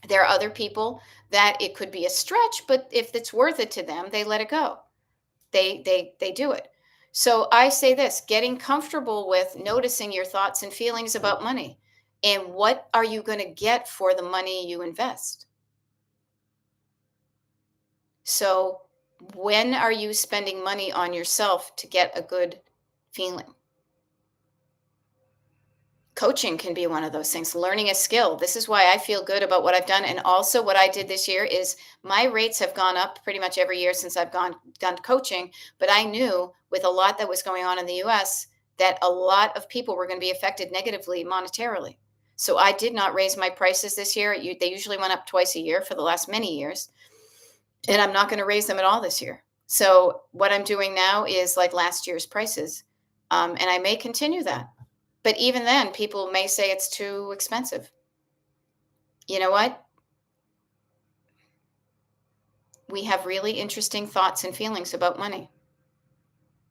There are other people that it could be a stretch, but if it's worth it to them, they let it go. They do it. So I say this, getting comfortable with noticing your thoughts and feelings about money and what are you going to get for the money you invest? So when are you spending money on yourself to get a good feeling? Coaching can be one of those things, learning a skill. This is why I feel good about what I've done. And also what I did this year is my rates have gone up pretty much every year since I've gone coaching. But I knew with a lot that was going on in the US that a lot of people were going to be affected negatively monetarily. So I did not raise my prices this year. They usually went up twice a year for the last many years. And I'm not going to raise them at all this year. So what I'm doing now is like last year's prices. And I may continue that. But even then, people may say it's too expensive. You know what? We have really interesting thoughts and feelings about money.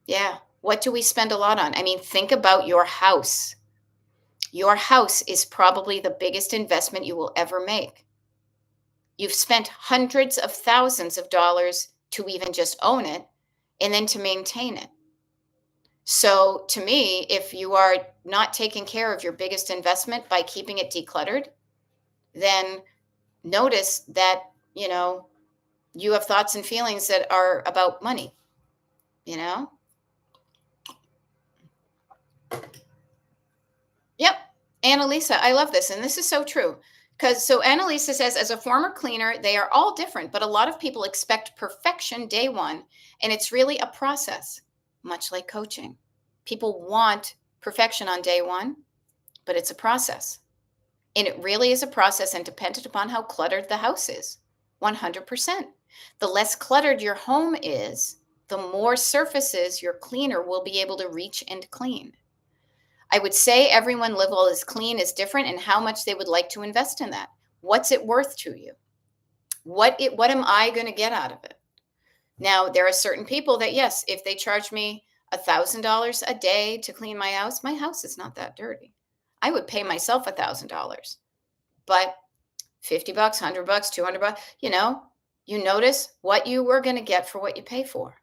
Yeah. What do we spend a lot on? I mean, think about your house. Your house is probably the biggest investment you will ever make. You've spent hundreds of thousands of dollars to even just own it and then to maintain it. So to me, if you are not taking care of your biggest investment by keeping it decluttered, then notice that, you have thoughts and feelings that are about money, you know? Yep. Annalisa, I love this. And this is so true. So Annalisa says, as a former cleaner, they are all different, but a lot of people expect perfection day one. And it's really a process, much like coaching. People want perfection on day one, but it's a process. And it really is a process and dependent upon how cluttered the house is. 100%. The less cluttered your home is, the more surfaces your cleaner will be able to reach and clean. I would say everyone level is clean is different and how much they would like to invest in that. What's it worth to you? What am I going to get out of it? Now, there are certain people that, yes, if they charge me $1,000 a day to clean my house is not that dirty. I would pay myself $1,000, but $50, $100, $200, you notice what you were going to get for what you pay for.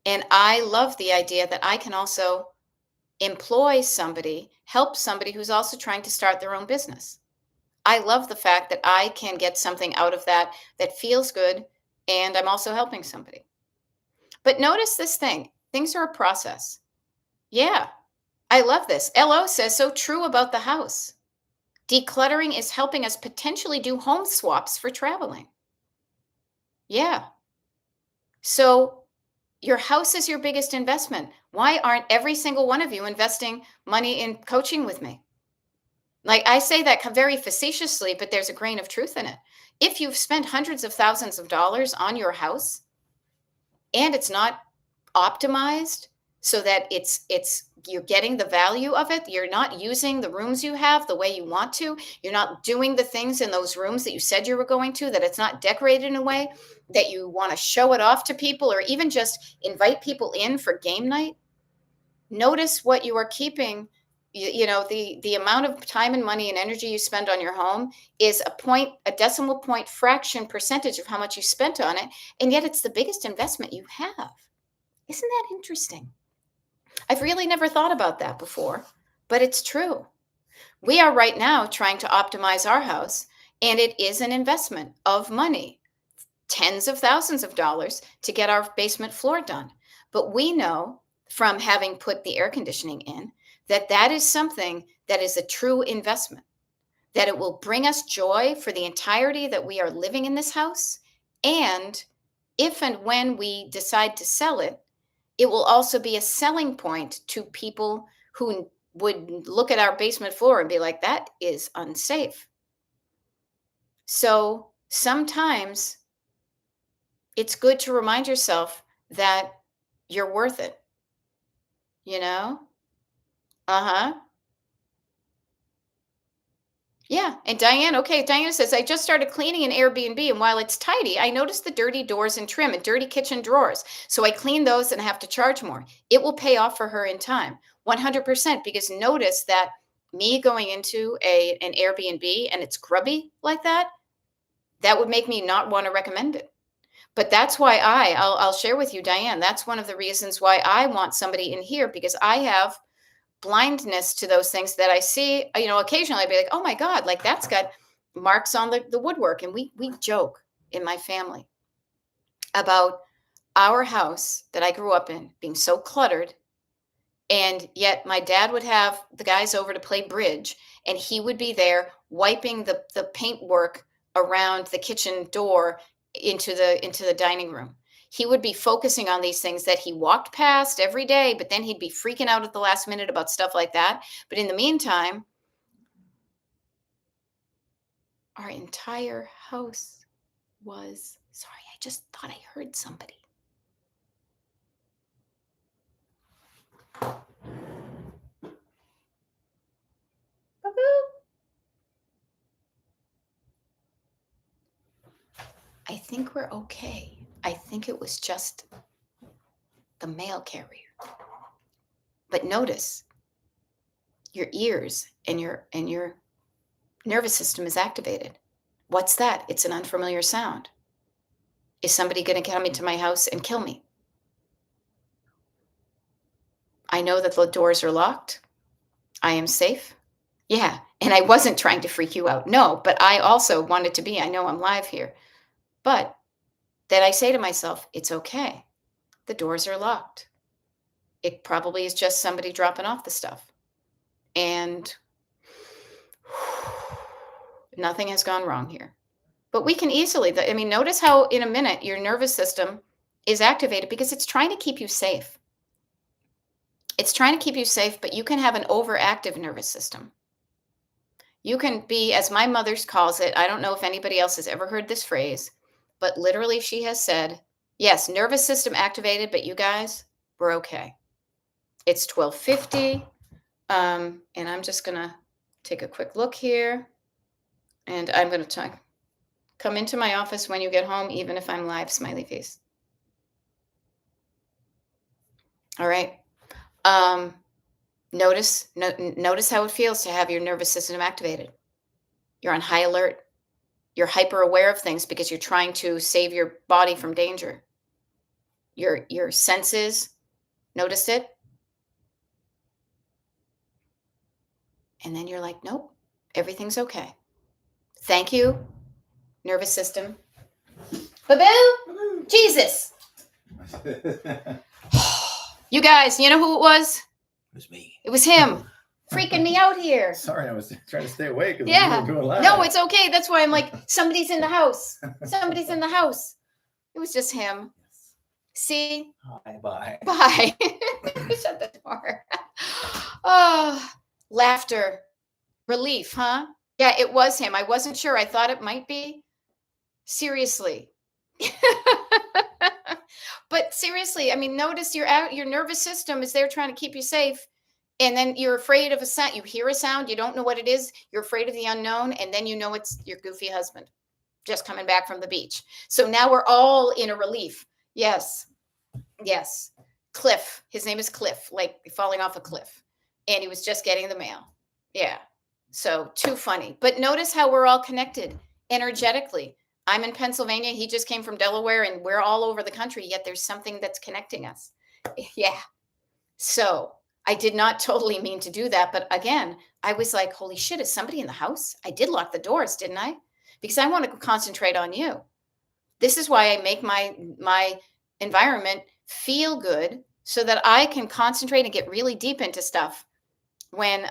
And I love the idea that I can also employ somebody, help somebody who's also trying to start their own business. I love the fact that I can get something out of that feels good, and I'm also helping somebody. But notice this thing. Things are a process. Yeah, I love this. LO says, so true about the house. Decluttering is helping us potentially do home swaps for traveling. Yeah. So your house is your biggest investment. Why aren't every single one of you investing money in coaching with me? Like I say that very facetiously, but there's a grain of truth in it. If you've spent hundreds of thousands of dollars on your house and it's not optimized, so that you're getting the value of it. You're not using the rooms you have the way you want to. You're not doing the things in those rooms that you said you were going to, that it's not decorated in a way that you want to show it off to people, or even just invite people in for game night. Notice what you are keeping. The amount of time and money and energy you spend on your home is a decimal point fraction percentage of how much you spent on it, and yet it's the biggest investment you have. Isn't that interesting? I've really never thought about that before, but it's true. We are right now trying to optimize our house, and it is an investment of money, tens of thousands of dollars, to get our basement floor done. But we know from having put the air conditioning in that that is something that is a true investment, that it will bring us joy for the entirety that we are living in this house. And if and when we decide to sell it, it will also be a selling point to people who would look at our basement floor and be like, that is unsafe. So sometimes it's good to remind yourself that you're worth it. Uh-huh. Yeah. And Diana says, I just started cleaning an Airbnb, and while it's tidy, I noticed the dirty doors and trim and dirty kitchen drawers. So I clean those and have to charge more. It will pay off for her in time, 100%, because notice that me going into an Airbnb and it's grubby like that would make me not want to recommend it. But that's why I'll share with you, Diane, that's one of the reasons why I want somebody in here, because I have blindness to those things that I see. Occasionally I'd be like, oh my God, like that's got marks on the woodwork. And we joke in my family about our house that I grew up in being so cluttered. And yet my dad would have the guys over to play bridge, and he would be there wiping the paintwork around the kitchen door into the dining room. He would be focusing on these things that he walked past every day, but then he'd be freaking out at the last minute about stuff like that. But in the meantime, our entire house was, sorry, I just thought I heard somebody. I think we're okay. I think it was just the mail carrier. But notice your ears and your nervous system is activated. What's that? It's an unfamiliar sound. Is somebody going to come into my house and kill me? I know that the doors are locked. I am safe. Yeah. And I wasn't trying to freak you out. No, but I also wanted to be. I know I'm live here. But then I say to myself, it's okay. The doors are locked. It probably is just somebody dropping off the stuff. And nothing has gone wrong here. But we can easily, notice how in a minute your nervous system is activated because it's trying to keep you safe. It's trying to keep you safe, but you can have an overactive nervous system. You can be, as my mother calls it, I don't know if anybody else has ever heard this phrase, but literally she has said, yes, nervous system activated, but you guys, we're okay. It's 12:50, and I'm just going to take a quick look here, and I'm going to come into my office when you get home, even if I'm live, smiley face. All right. Notice how it feels to have your nervous system activated. You're on high alert. You're hyper aware of things because you're trying to save your body from danger. Your senses, notice it. And then you're like, nope, everything's okay. Thank you, nervous system. Baboo! Jesus! You guys, you know who it was? It was me. It was him. Freaking me out here. Sorry, I was trying to stay awake. Yeah. We were doing live. No, it's okay. That's why I'm like, somebody's in the house. Somebody's in the house. It was just him. See? Hi, bye. Bye. Shut the door. Oh, laughter. Relief, huh? Yeah, it was him. I wasn't sure. I thought it might be. Seriously. But seriously, I mean, notice your nervous system is there trying to keep you safe. And then you're afraid of a sound. You hear a sound, you don't know what it is. You're afraid of the unknown. And then you know it's your goofy husband just coming back from the beach. So now we're all in a relief. Yes. Yes. Cliff. His name is Cliff, like falling off a cliff. And he was just getting the mail. Yeah. So too funny. But notice how we're all connected energetically. I'm in Pennsylvania. He just came from Delaware, and we're all over the country, yet there's something that's connecting us. Yeah. So I did not totally mean to do that. But again, I was like, holy shit, is somebody in the house? I did lock the doors, didn't I? Because I want to concentrate on you. This is why I make my environment feel good so that I can concentrate and get really deep into stuff when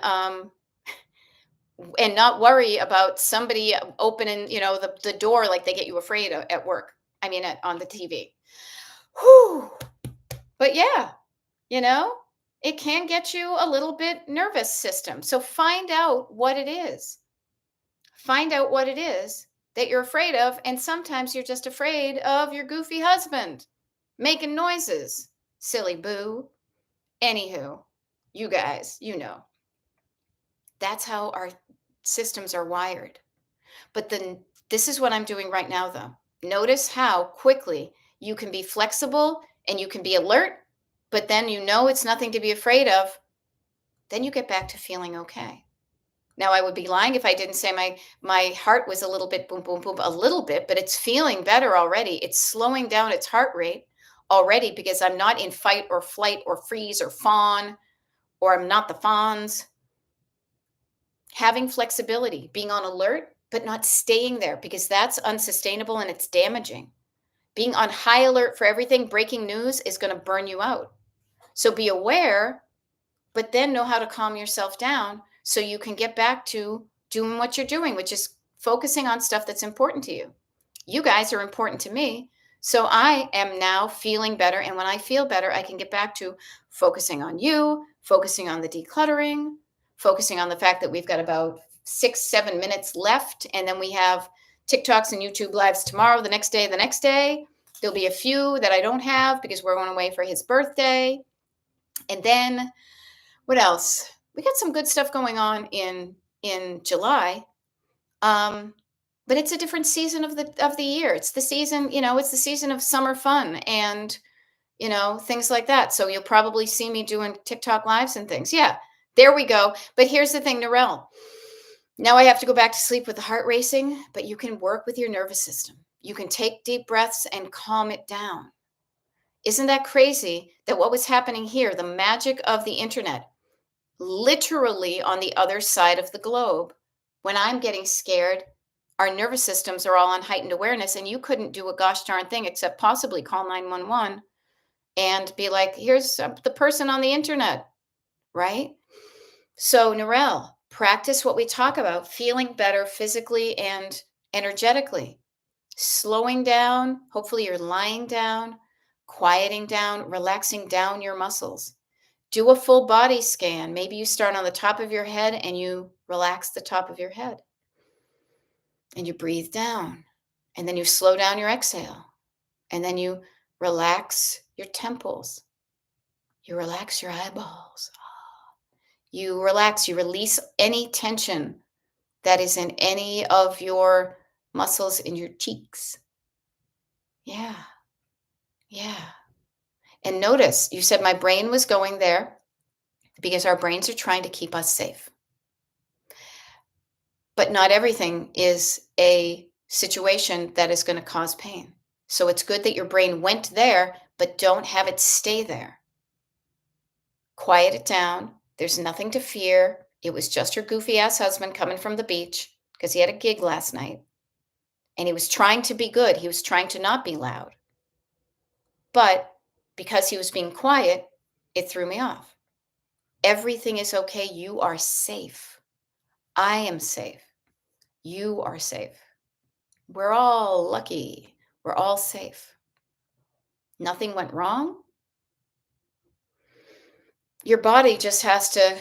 and not worry about somebody opening, the door like they get you afraid of at work. I mean, on the TV. Whew. But yeah, you know, it can get you a little bit nervous system. So find out what it is. Find out what it is that you're afraid of. And sometimes you're just afraid of your goofy husband making noises. Silly boo. Anywho, you guys, that's how our systems are wired. But then this is what I'm doing right now, though. Notice how quickly you can be flexible and you can be alert, but then it's nothing to be afraid of. Then you get back to feeling okay. Now, I would be lying if I didn't say my heart was a little bit boom, boom, boom, a little bit, but it's feeling better already. It's slowing down its heart rate already because I'm not in fight or flight or freeze or fawn, or I'm not the fawns. Having flexibility, being on alert, but not staying there because that's unsustainable and it's damaging. Being on high alert for everything, breaking news is going to burn you out. So be aware, but then know how to calm yourself down so you can get back to doing what you're doing, which is focusing on stuff that's important to you. You guys are important to me. So I am now feeling better. And when I feel better, I can get back to focusing on you, focusing on the decluttering, focusing on the fact that we've got about 6-7 minutes left. And then we have TikToks and YouTube lives tomorrow, the next day. There'll be a few that I don't have because we're going away for his birthday. And then what else? We got some good stuff going on in July. But it's a different season of the year. It's the season, it's the season of summer fun and things like that. So you'll probably see me doing TikTok lives and things. Yeah, there we go. But here's the thing, Narelle. Now I have to go back to sleep with the heart racing, but you can work with your nervous system. You can take deep breaths and calm it down. Isn't that crazy that what was happening here, the magic of the internet, literally on the other side of the globe, when I'm getting scared, our nervous systems are all on heightened awareness, and you couldn't do a gosh darn thing except possibly call 911 and be like, here's the person on the internet, right? So, Narelle, practice what we talk about, feeling better physically and energetically, slowing down. Hopefully you're lying down, quieting down, relaxing down your muscles. Do a full body scan. Maybe you start on the top of your head and you relax the top of your head. And you breathe down. And then you slow down your exhale. And then you relax your temples. You relax your eyeballs. You relax, you release any tension that is in any of your muscles in your cheeks. Yeah. Yeah. And notice, you said my brain was going there because our brains are trying to keep us safe. But not everything is a situation that is going to cause pain. So it's good that your brain went there, but don't have it stay there. Quiet it down. There's nothing to fear. It was just your goofy ass husband coming from the beach because he had a gig last night. And he was trying to be good. He was trying to not be loud. But because he was being quiet, it threw me off. Everything is okay. You are safe. I am safe. You are safe. We're all lucky. We're all safe. Nothing went wrong. Your body just has to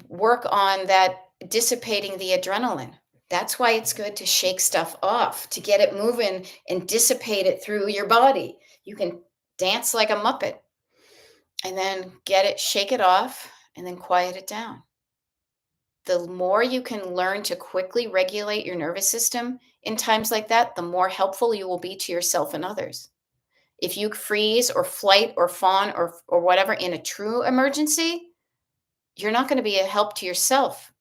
work on that dissipating the adrenaline. That's why it's good to shake stuff off, to get it moving and dissipate it through your body. You can dance like a Muppet and then shake it off and then quiet it down. The more you can learn to quickly regulate your nervous system in times like that, the more helpful you will be to yourself and others. If you freeze or flight or fawn or whatever in a true emergency, you're not going to be a help to yourself.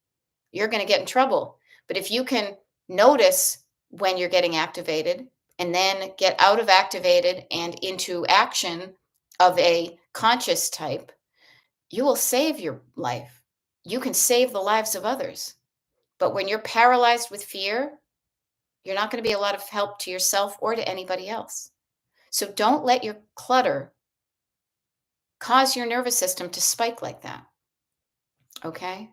You're going to get in trouble. But if you can notice when you're getting activated and then get out of activated and into action of a conscious type, you will save your life. You can save the lives of others. But when you're paralyzed with fear, you're not going to be a lot of help to yourself or to anybody else. So don't let your clutter cause your nervous system to spike like that. Okay?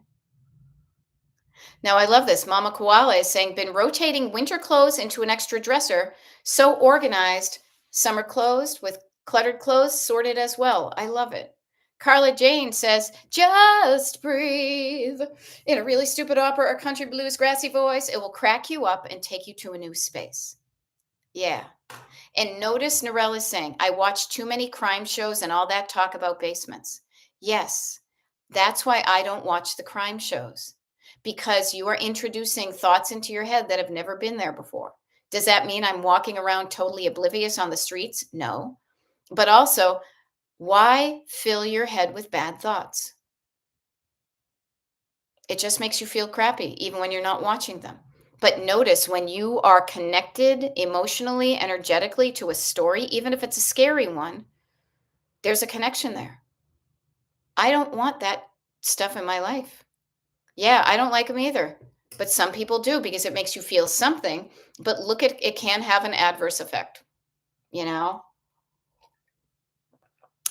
Now, I love this. Mama Koala is saying, been rotating winter clothes into an extra dresser. So organized. Summer clothes with cluttered clothes sorted as well. I love it. Carla Jane says, just breathe. In a really stupid opera or country blues grassy voice, it will crack you up and take you to a new space. Yeah. And notice Narelle is saying, I watch too many crime shows and all that talk about basements. Yes, that's why I don't watch the crime shows, because you are introducing thoughts into your head that have never been there before. Does that mean I'm walking around totally oblivious on the streets? No. But also, why fill your head with bad thoughts? It just makes you feel crappy, even when you're not watching them. But notice when you are connected emotionally, energetically to a story, even if it's a scary one, there's a connection there. I don't want that stuff in my life. Yeah, I don't like them either. But some people do because it makes you feel something. But look at it can have an adverse effect, you know?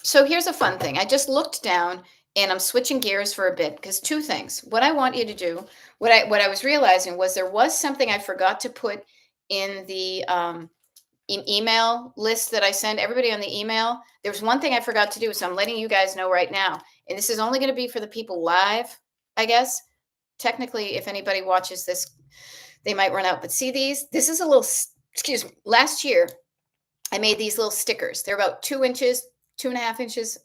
So here's a fun thing. I just looked down and I'm switching gears for a bit because two things. What I want you to do, what I was realizing was there was something I forgot to put in the email list that I send everybody on the email. There's one thing I forgot to do, so I'm letting you guys know right now. And this is only going to be for the people live, I guess. Technically, if anybody watches this, they might run out. But see these? This is a little, excuse me, last year I made these little stickers. They're about 2 inches, 2.5 inches.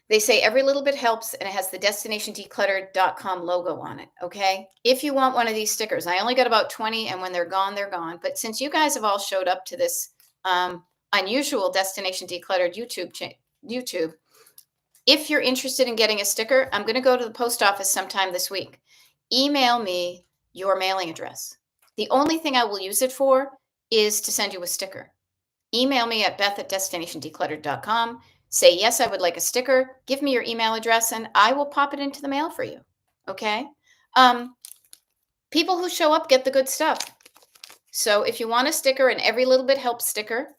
They say every little bit helps, and it has the destinationdecluttered.com logo on it. Okay. If you want one of these stickers, I only got about 20, and when they're gone, they're gone. But since you guys have all showed up to this unusual Destination Decluttered YouTube, if you're interested in getting a sticker, I'm going to go to the post office sometime this week. Email me your mailing address. The only thing I will use it for is to send you a sticker. Email me at beth@destinationdecluttered.com. Say, yes, I would like a sticker. Give me your email address and I will pop it into the mail for you. Okay. People who show up get the good stuff. So if you want a sticker, and every little bit helps sticker,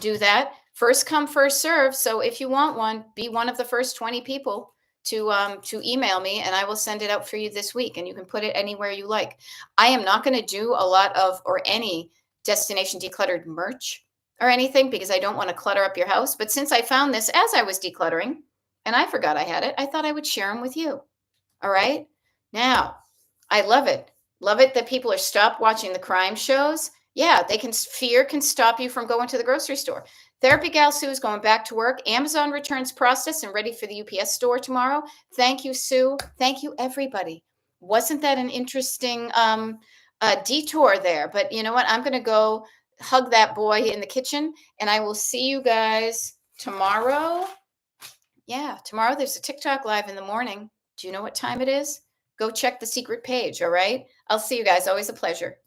do that. First come, first serve. So if you want one, be one of the first 20 people to email me, and I will send it out for you this week. And you can put it anywhere you like. I am not going to do a lot of or any Destination Decluttered merch or anything because I don't want to clutter up your house. But since I found this as I was decluttering and I forgot I had it, I thought I would share them with you. All right. Now, I love it. Love it that people are stopped watching the crime shows. Yeah, fear can stop you from going to the grocery store. Therapy Gal Sue is going back to work. Amazon returns processed and ready for the UPS store tomorrow. Thank you, Sue. Thank you, everybody. Wasn't that an interesting detour there? But you know what? I'm going to go hug that boy in the kitchen, and I will see you guys tomorrow. Yeah, tomorrow there's a TikTok live in the morning. Do you know what time it is? Go check the secret page, all right? I'll see you guys. Always a pleasure.